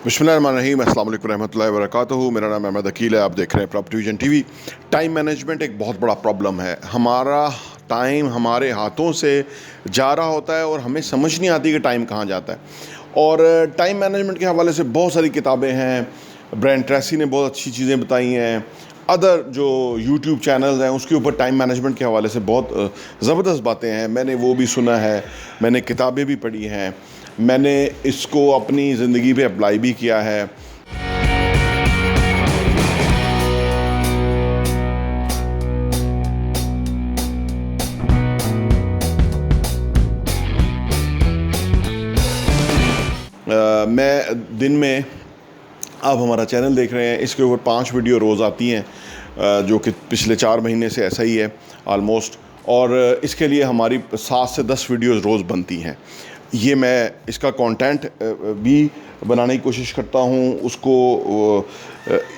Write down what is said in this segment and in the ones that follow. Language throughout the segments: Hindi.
बिस्मिल्लाहिर्रहमानिर्रहीम, अस्सलाम वालेकुम रहमतुल्लाहि व बरकातुहू। मेरा नाम अहमद अकील है। आप देख रहे हैं property vision TV. Time management एक बहुत बड़ा प्रॉब्लम है। हमारा टाइम हमारे हाथों से जा रहा होता है और हमें समझ नहीं आती कि टाइम कहाँ जाता है। और टाइम मैनेजमेंट के हवाले से बहुत सारी किताबें हैं। ब्रायन ट्रेसी ने बहुत अच्छी चीज़ें बताई हैं। अदर जो यूट्यूब चैनल्स हैं उसके ऊपर टाइम मैनेजमेंट के हवाले से बहुत ज़बरदस्त बातें हैं। मैंने वो भी सुना है, मैंने किताबें भी पढ़ी हैं, मैंने इसको अपनी ज़िंदगी पे अप्लाई भी किया है। मैं दिन में, आप हमारा चैनल देख रहे हैं, इसके ऊपर 5 वीडियो रोज़ आती हैं, जो कि पिछले 4 महीने से ऐसा ही है ऑलमोस्ट। और इसके लिए हमारी 7 से 10 वीडियोज़ रोज़ बनती हैं। ये मैं इसका कंटेंट भी बनाने की कोशिश करता हूँ, उसको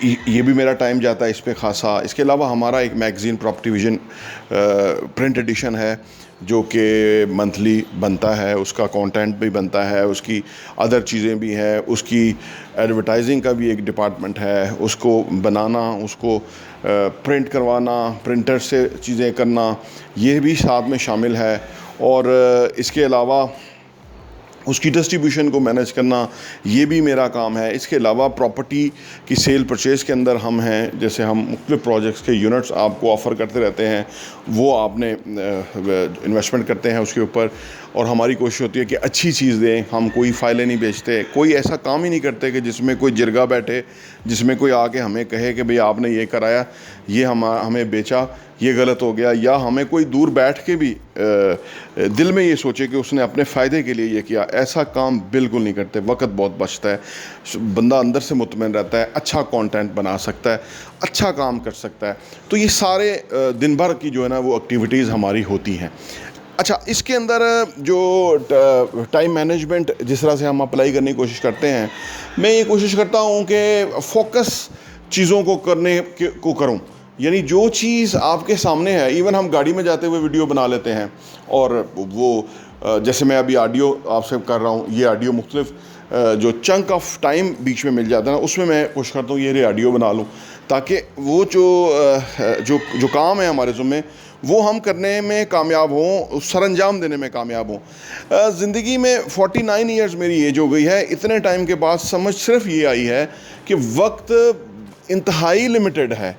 ये भी मेरा टाइम जाता है इस पे ख़ासा। इसके अलावा हमारा एक magazine Property Vision print edition है जो कि मंथली बनता है, उसका कंटेंट भी बनता है, उसकी अदर चीज़ें भी हैं, उसकी एडवर्टाइजिंग का भी एक डिपार्टमेंट है, उसको बनाना, उसको प्रिंट करवाना, प्रिंटर से चीज़ें करना, ये भी साथ में शामिल है। और इसके अलावा उसकी डिस्ट्रीब्यूशन को मैनेज करना, ये भी मेरा काम है। इसके अलावा प्रॉपर्टी की सेल परचेज़ के अंदर हम हैं, जैसे हम मुख्तलिफ़ प्रोजेक्ट्स के यूनिट्स आपको ऑफ़र करते रहते हैं, वो आपने इन्वेस्टमेंट करते हैं उसके ऊपर। और हमारी कोशिश होती है कि अच्छी चीज़ दें। हम कोई फ़ाइलें नहीं बेचते, कोई ऐसा काम ही नहीं करते कि जिसमें कोई जिरगा बैठे, जिसमें कोई आके हमें कहे कि भाई आपने ये कराया, ये हमें बेचा, ये गलत हो गया, या हमें कोई दूर बैठ के भी दिल में ये सोचे कि उसने अपने फ़ायदे के लिए ये किया। ऐसा काम बिल्कुल नहीं करते। वक्त बहुत बचता है, बंदा अंदर से मुतमईन रहता है, अच्छा कंटेंट बना सकता है, अच्छा काम कर सकता है। तो ये सारे दिन भर की जो है ना वो एक्टिविटीज़ हमारी होती हैं। अच्छा, इसके अंदर जो टाइम मैनेजमेंट जिस तरह से हम अप्लाई करने की कोशिश करते हैं, मैं ये कोशिश करता हूँ कि फ़ोकस चीज़ों को करने को करूँ। यानी जो चीज़ आपके सामने है, इवन हम गाड़ी में जाते हुए वीडियो बना लेते हैं, और वो जैसे मैं अभी ऑडियो आपसे कर रहा हूँ, ये ऑडियो मुख्तलिफ जो चंक ऑफ टाइम बीच में मिल जाता है ना, उसमें मैं कोशिश करता हूँ ये ऑडियो बना लूँ, ताकि वो जो काम है हमारे ज़िम्मे, वो हम करने में कामयाब हों, सर अंजाम देने में कामयाब हों। ज़िंदगी में 49 ईयर्स मेरी एज हो गई है। इतने टाइम के बाद समझ सिर्फ ये आई है कि वक्त इंतहाई लिमिटेड है।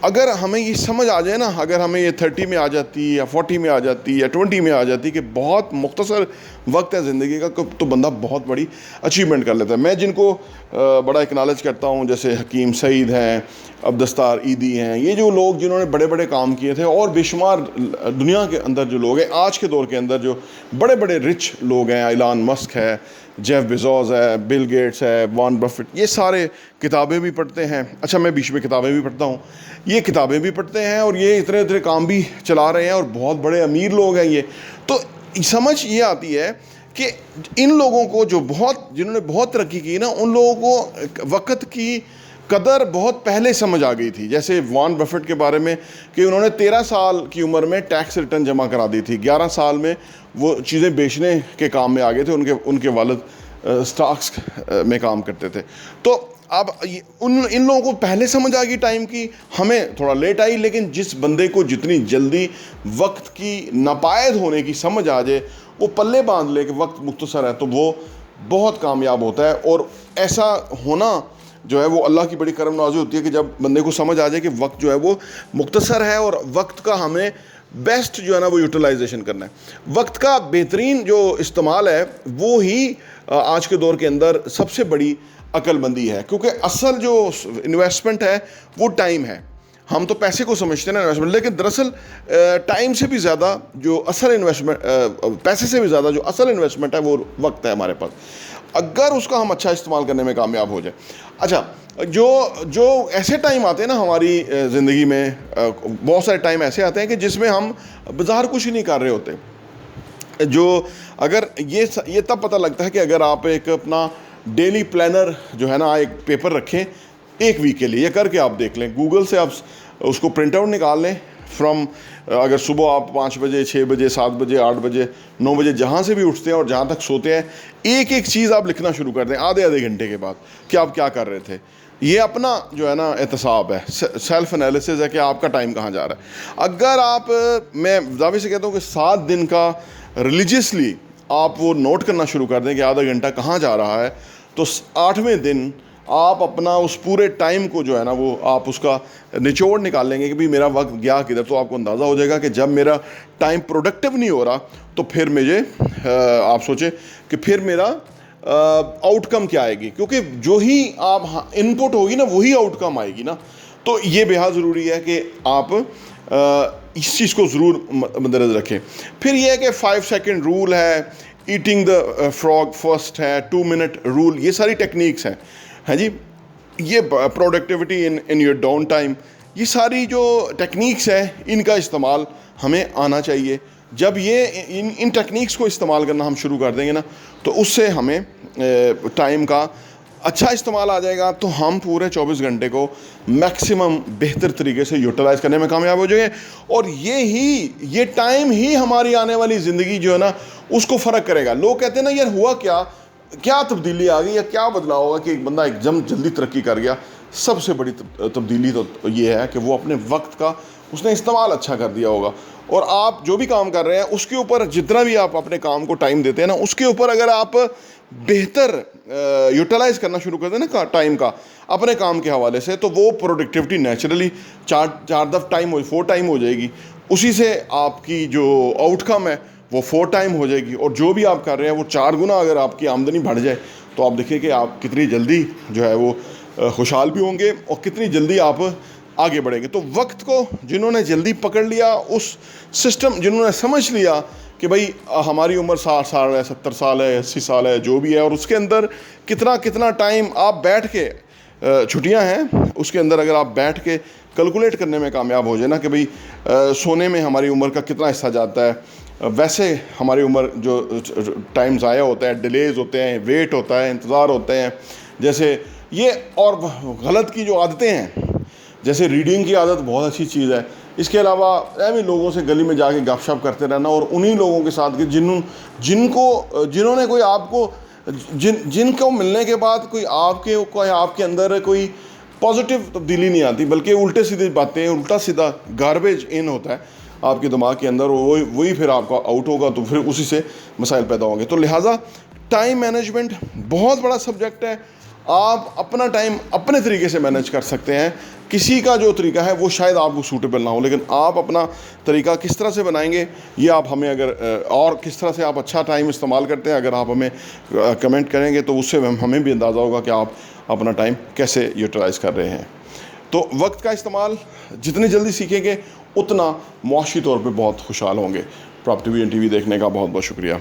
अगर हमें ये समझ आ जाए ना, अगर हमें ये 30 में आ जाती, या 40 में आ जाती, या 20 में आ जाती कि बहुत मुख्तसर वक्त है ज़िंदगी का, तो बंदा बहुत बड़ी अचीवमेंट कर लेता है। मैं जिनको बड़ा एक्नॉलेज करता हूँ, जैसे हकीम सईद हैं, अब्दुस्तार ईदी हैं, ये जो लोग जिन्होंने बड़े बड़े काम किए थे, और बेशुमार दुनिया के अंदर जो लोग हैं आज के दौर के अंदर, जो बड़े बड़े रिच लोग हैं, इलान मस्क है, जेफ बेजोस है, बिल गेट्स है, वॉरेन बफेट, ये सारे किताबें भी पढ़ते हैं। अच्छा, मैं बीच में किताबें भी पढ़ता हूँ, ये किताबें भी पढ़ते हैं, और ये इतने इतने काम भी चला रहे हैं, और बहुत बड़े अमीर लोग हैं ये। तो समझ ये आती है कि इन लोगों को जिन्होंने बहुत तरक्की की ना, उन लोगों को वक्त की कदर बहुत पहले समझ आ गई थी। जैसे वॉरेन बफेट के बारे में कि उन्होंने 13 साल की उम्र में टैक्स रिटर्न जमा करा दी थी, 11 साल में वो चीज़ें बेचने के काम में आ गए थे। उनके वालिद स्टॉक्स में काम करते थे। तो अब इन लोगों को पहले समझ आ गई टाइम की, हमें थोड़ा लेट आई। लेकिन जिस बंदे को जितनी जल्दी वक्त की नापायद होने की समझ आ जाए, वो पल्ले बांध ले कि वक्त मुख्तसर है, तो वो बहुत कामयाब होता है। और ऐसा होना जो है वो अल्लाह की बड़ी करम नवाज़ी होती है कि जब बंदे को समझ आ जाए कि वक्त जो है वो मुख्तसर है, और वक्त का हमें बेस्ट जो है ना वो यूटिलाइजेशन करना है। वक्त का बेहतरीन जो इस्तेमाल है, वो ही आज के दौर के अंदर सबसे बड़ी अक्लमंदी है। क्योंकि असल जो इन्वेस्टमेंट है वो टाइम है। हम तो पैसे को समझते हैं ना इन्वेस्टमेंट, लेकिन दरअसल टाइम से भी ज़्यादा जो असल इन्वेस्टमेंट, पैसे से भी ज़्यादा जो असल इन्वेस्टमेंट है वो वक्त है हमारे पास, अगर उसका हम अच्छा इस्तेमाल करने में कामयाब हो जाए। अच्छा, जो ऐसे टाइम आते हैं ना हमारी ज़िंदगी में, बहुत सारे टाइम ऐसे आते हैं कि जिसमें हम बाज़ार कुछ ही नहीं कर रहे होते। जो अगर ये तब पता लगता है कि अगर आप एक अपना डेली प्लानर जो है ना, एक पेपर रखें 1 वीक के लिए, ये करके आप देख लें, गूगल से आप उसको प्रिंट आउट निकाल लें, फ्रॉम अगर सुबह आप 5 बजे, 6 बजे, 7 बजे, 8 बजे, 9 बजे जहाँ से भी उठते हैं और जहाँ तक सोते हैं, एक एक चीज़ आप लिखना शुरू कर दें आधे आधे घंटे के बाद कि आप क्या कर रहे थे। ये अपना जो है ना एहतसाब है, सेल्फ एनालिसिस है कि आपका टाइम कहाँ जा रहा है। अगर आप, मैं दावे से कहता हूँ कि 7 दिन का रिलीजियसली आप वो नोट करना शुरू कर दें कि आधा घंटा कहाँ जा रहा है, तो 8वें दिन आप अपना उस पूरे टाइम को जो है ना वो आप उसका निचोड़ निकाल लेंगे कि भाई मेरा वक्त गया किधर। तो आपको अंदाज़ा हो जाएगा कि जब मेरा टाइम प्रोडक्टिव नहीं हो रहा तो फिर मुझे आप सोचें कि फिर मेरा आउटकम क्या आएगी, क्योंकि जो ही आप इनपुट होगी ना वही आउटकम आएगी ना। तो ये बेहद ज़रूरी है कि आप इस चीज़ को ज़रूर मद्देनज़र रखें। फिर ये है कि 5 सेकंड रूल है, ईटिंग द फ्रॉग फर्स्ट है, 2 मिनट रूल, ये सारी टेक्निक्स हैं, है जी। ये productivity in your down time, ये सारी जो टेक्निक्स हैं इनका इस्तेमाल हमें आना चाहिए। जब ये इन टेक्निक्स को इस्तेमाल करना हम शुरू कर देंगे ना, तो उससे हमें टाइम का अच्छा इस्तेमाल आ जाएगा, तो हम पूरे 24 घंटे को मैक्सिमम बेहतर तरीके से यूटिलाइज़ करने में कामयाब हो जाएंगे। और ये टाइम ही हमारी आने वाली ज़िंदगी जो है ना उसको फ़र्क करेगा। लोग कहते हैं ना यार हुआ क्या तब्दीली आ गई या क्या बदलाव होगा कि एक बंदा एकदम जल्दी तरक्की कर गया। सबसे बड़ी तब्दीली तो ये है कि वो अपने वक्त का उसने इस्तेमाल अच्छा कर दिया होगा। और आप जो भी काम कर रहे हैं उसके ऊपर, जितना भी आप अपने काम को टाइम देते हैं ना, उसके ऊपर अगर आप बेहतर यूटिलाइज़ करना शुरू कर दें ना टाइम का अपने काम के हवाले से, तो वो प्रोडक्टिविटी नेचुरली 4 दफ़ टाइम 4 टाइम हो जाएगी। उसी से आपकी जो आउटकम है वो 4 टाइम हो जाएगी। और जो भी आप कर रहे हैं वो 4 गुना अगर आपकी आमदनी बढ़ जाए, तो आप देखिए कि आप कितनी जल्दी जो है वो खुशहाल भी होंगे और कितनी जल्दी आप आगे बढ़ेंगे। तो वक्त को जिन्होंने जल्दी पकड़ लिया, उस सिस्टम जिन्होंने समझ लिया कि भाई हमारी उम्र 60 साल है, 70 साल है, 80 साल है, जो भी है, और उसके अंदर कितना टाइम आप बैठ के, छुट्टियां हैं उसके अंदर अगर आप बैठ के कैलकुलेट करने में कामयाब हो जाए ना कि भाई सोने में हमारी उम्र का कितना हिस्सा जाता है, वैसे हमारी उम्र जो टाइम ज़ाया होता है, डिलेज़ होते हैं, वेट होता है, इंतज़ार होते हैं, जैसे ये और गलत की जो आदतें हैं, जैसे रीडिंग की आदत बहुत अच्छी चीज़ है। इसके अलावा ऐसे लोगों से गली में जाके गपशप करते रहना, और उन्हीं लोगों के साथ कि जिन्होंने कोई आपको जिनको मिलने के बाद कोई आपके अंदर कोई पॉजिटिव तब्दीली नहीं आती, बल्कि उल्टे सीधे बातें, उल्टा सीधा गार्बेज इन होता है आपके दिमाग के अंदर, वही फिर आपका आउट होगा, तो फिर उसी से मसाइल पैदा होंगे। तो लिहाजा टाइम मैनेजमेंट बहुत बड़ा सब्जेक्ट है। आप अपना टाइम अपने तरीके से मैनेज कर सकते हैं। किसी का जो तरीका है वो शायद आपको सूटेबल ना हो, लेकिन आप अपना तरीका किस तरह से बनाएंगे ये आप हमें और किस तरह से आप अच्छा टाइम इस्तेमाल करते हैं, अगर आप हमें कमेंट करेंगे तो उससे हमें भी अंदाज़ा होगा कि आप अपना टाइम कैसे यूटिलाइज़ कर रहे हैं। तो वक्त का इस्तेमाल जितनी जल्दी सीखेंगे उतना मुआशी तौर पे बहुत खुशहाल होंगे। प्रॉपर्टी वीएन टीवी देखने का बहुत बहुत शुक्रिया।